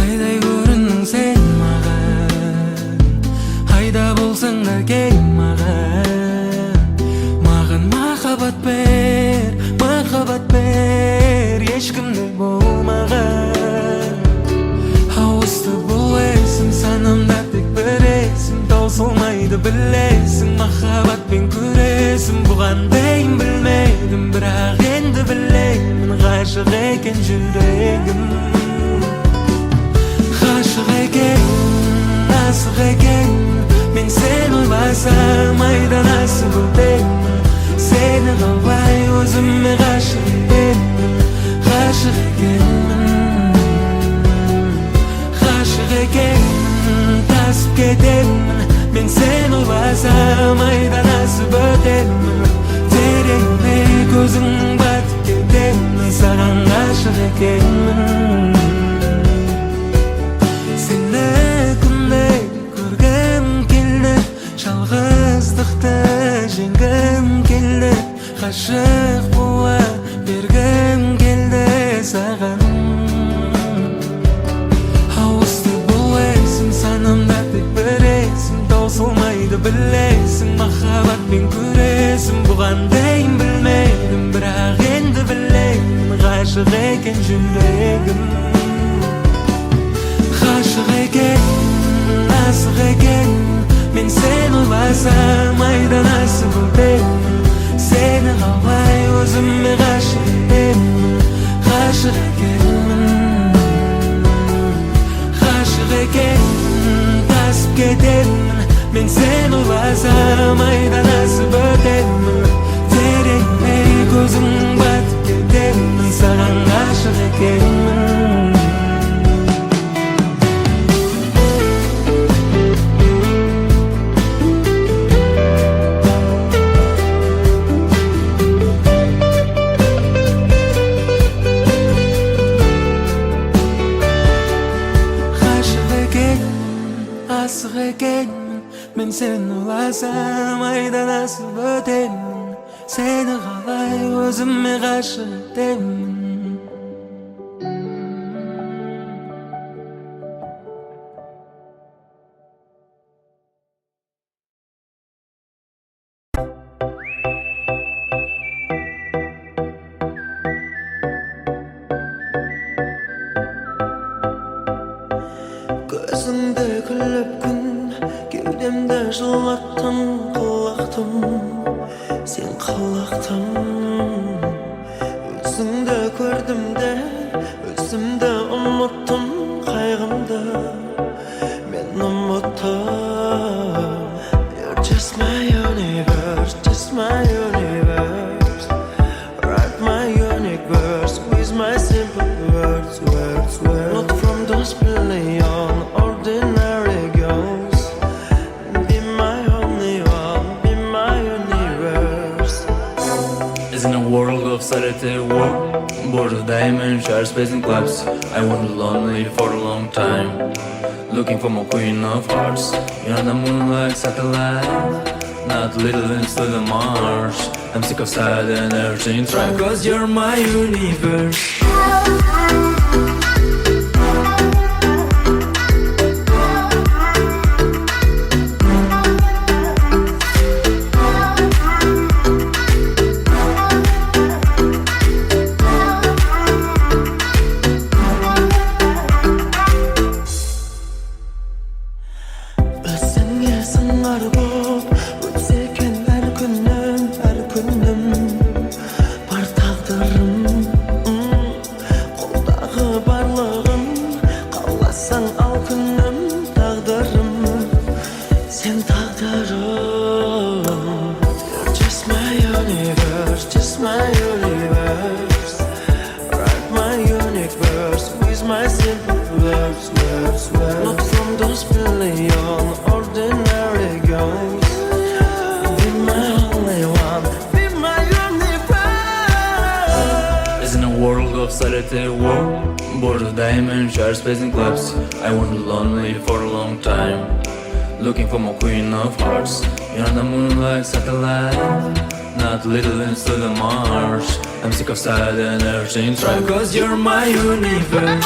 Ayday göründüň sen magan, ayda bolsaň da gel magan. Magan mahabat ber, hiç kimde bolmagan. Havuzda bul esim, sanamda tek bir esim. Tausılmaydı bilesim, mahabat ben küresim. Bugan deyin bilmedim, birak endi bileymin. Gaşık eken yüreğim, gaşık eken, aşık eken. Men seni basam, ayda nasıl buldum. Seni kalbay özüme gaşık eken, gaşık eken, gaşık eken. Tasıp ketem, men seni basam, ayda nasıl buldum. Tereğime gözün batıp ketem, sagan gaşık eken. Seni kunde görgem keldi, şalgızlıkta jengem keldi. Gaşık bula bergem keldi sagan. Havuzda bul esim, sanamda tek bir esim. Tausılmaydı bilesim, mahabat ben küresim. Bugan deyin bilmedim, birak endi bileymin. Gaşık eken yüreğim, gaşık eken, aşık eken. Men seni basam, ayda nasıl buldum. Seni kalbay özüme gaşık eken, gaşık eken, gaşık eken. Tasıp ketem, men seni basam, ayda nasıl buldum. Tereğime gözün batıp ketem, sagan gaşık eken. Aşık eken, men seni basam, ayda nasıl buldum. Seni kalay özüme gaşık eken. Gözüngde gülüp gün, kewdemde жылаттın, kılaqtım. Sen kılaqtım. Özüngde gördüm de, özümde unuttum. Kaygımda men unuttum. You're just my universe, just my universe. Write my unique verse with my simple words, words, words. Not from those billion ordinary girls. Be my only one, be my universe. It's in a world of solitary work, bored of diamond share space and clubs. I was lonely for a long time, looking for my queen of hearts. You're the moon like satellite, not little into the Mars. I'm sick of sad energy and try, cause you're my universe. Özünge sıngar bop, ötseken her günüm, her günüm. Bar taqdırım, koldağı barlığım. Kallasan al günüm, taqdırım. Sen taqdırım. You're just my universe, just my universe. Write my unique verse with my simple words, words, words. Not from those billion ordinary girls. Be my only one, be my universe. It's in a world of solitary work, bored of diamond share space and clubs. I was lonely for a long time, looking for my queen of hearts. You're the moon like satellite, not little into the Mars. I'm sick of sad energy and try, cause you're my universe.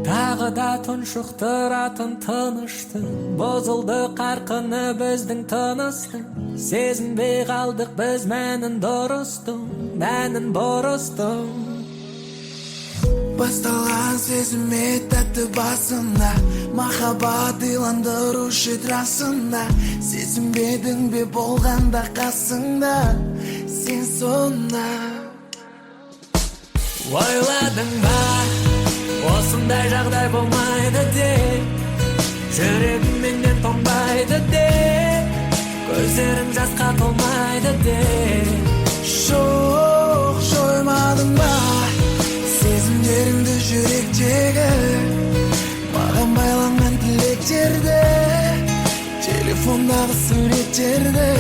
Тағы да тұншықтыратын тыныштық, бұзылды қарқыны біздің тыныстың. Сезінбей қалдық біз мәнін дұрыстың, мәнін бұрыстың. Басталған сезіме тәтті басында, махаббат иландырушы трасында. Сезінбедің бе болғанда қасыңда, сен сонда. Ойладың ба, осындай жағдай болмайды деп, жүрегім менен тоңбайды деп, көздерің жасқа толмайды деп. Жоқ, жоймадың ба сезімдеріңді жүректегі, маған байланған тілектерді, телефондағы суреттерді.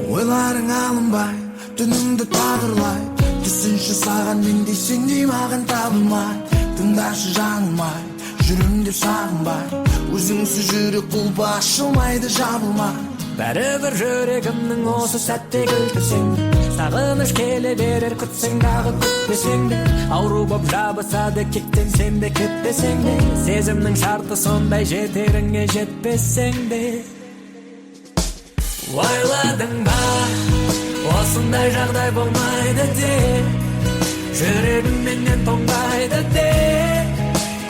Ойларың алынбай, түнімді тағырлай, түсінші саған мендей сендей маған табылмай. Тыңдашы жаңылмай, жүрім деп сағынбай, өзіңсіз жүрек құлпы ашылмайды, жабылмай. Бәрібір жүрегімнің осы сәтте кілтісің, сағыныш келе берер күтсең дағы күтпесең де, ауру боп жабысады кектенсең де кетпесең де, сезімнің шарты сондай жетеріңе жетпесең де. Ойладың ба, осындай жағдай болмайды деп, жүрегім менен тоңбайды деп,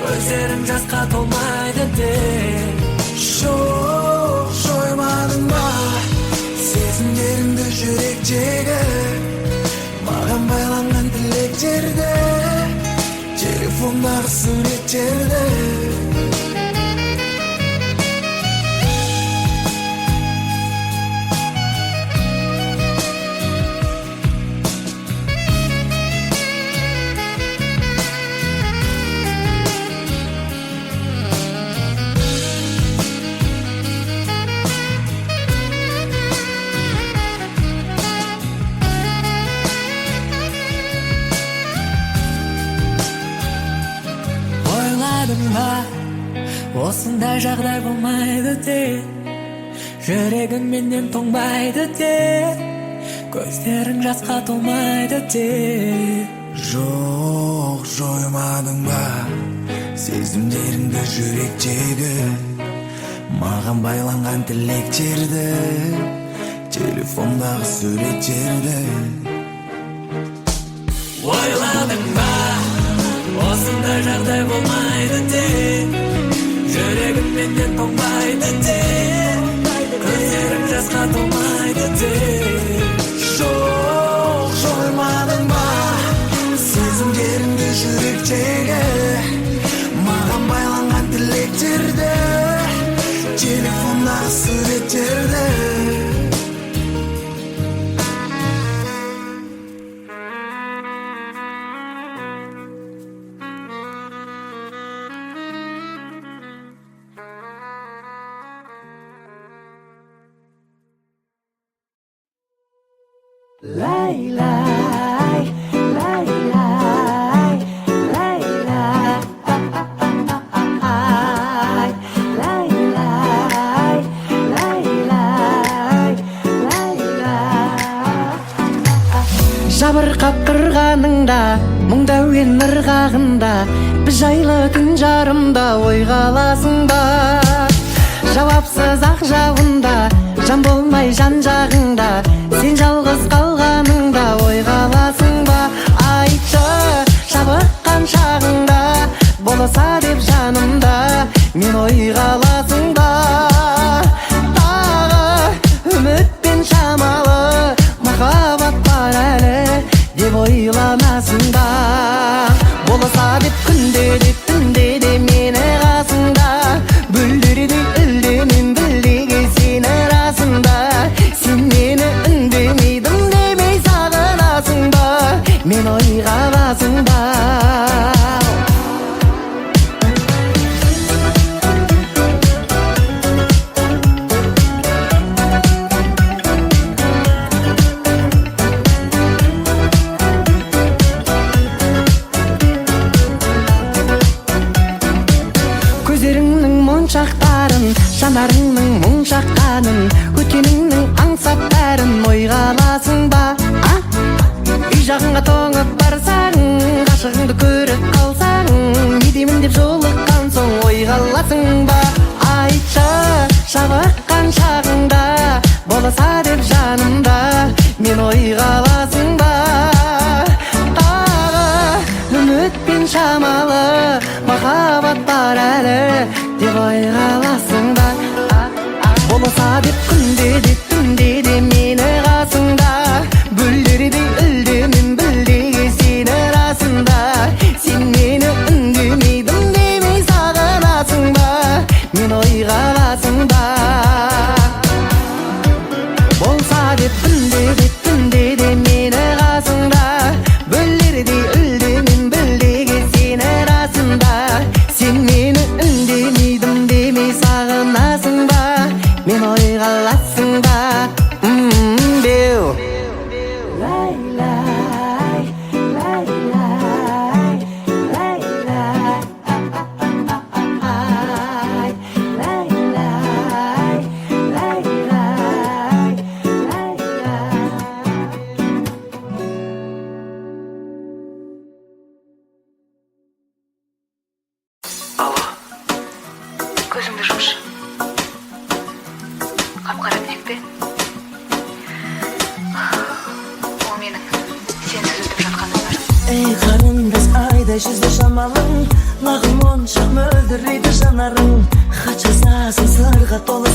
көздерім жасқа толмайды деп. Жоқ, жоймадың ба сезімдеріңді жүректегі, маған байланған тілектерді, телефондағы суреттерді. Осындай жағдай болмайды деп, жүрегім менен тоңбайды деп, көздерің жасқа толмайды деп. Жоқ, жоймадың ба сезімдеріңді жүректегі, маған байланған тілектерді, телефондағы суреттерді. Ойладың ба, осындай жағдай болмайды деп, жүрегім менен тоңбайды деп, көздерім жасқа толмайды деп. Жоқ, жоймадың ба сезімдеріңді жүректегі, маған байланған тілектерді, телефондағы суреттерді. Lay, жабырқап қырғаныңда, мұңда өен ырғағында, біз жайлы түн жарымда ойға аласың ба? Жауапсыз ақ жауында, жан болмай жан жағыңда, сен жалғыз қалғаныңда ойға аласың ба? Айтшы, жабыққан шағыңда, болса деп жанымда, мен ойға аласың ба? Тағы үмітпен шамалы махаббат бар әлі деп ойланасың ба? Болса деп күнде де түнде де мені қасыңда, бүлдірді үлденем білдеге сені расында. Сен мені үндемейдің демей сағынасың ба? Мен ойға аласың ба? жанарыңның мұң шаққанын, өткеніңнің аңсап бәрін ойға аласың ба? Үй жағыңа тоңып барсаң, ғашығыңды көріп қалсаң, не деймін деп жолыққан соң ойға аласың ба? Айтшы, шабыққан шағыңда болса деп жанымда, мен ойға аласың ба? Тағы үмітпен шамалы махаббат бар әлі деп ойға аласың ба? Болса деп күнде де түнде де мені қасыңда, бүлдірдей үлдемен бүлдеге сені расында. Сен мені үндемейдім демей сағынасың ба? Мен ойға аласың ба? Болса деп күнде де мені қасыңда, бүлдірдей үлдемен бүлдеге сені расында. Сен мені үндемейдім демей сағынасың ба? Мен ойға аласың ба? Беу көзіңді жұмшы. Қап-қара білек пе? Ол менің сенсіз өтіп жатқаным бар. Ей қарындас, айдай жүзді жамалың, лағың моншақ мөлдірейді жанарың. Хат жазасың сырға толы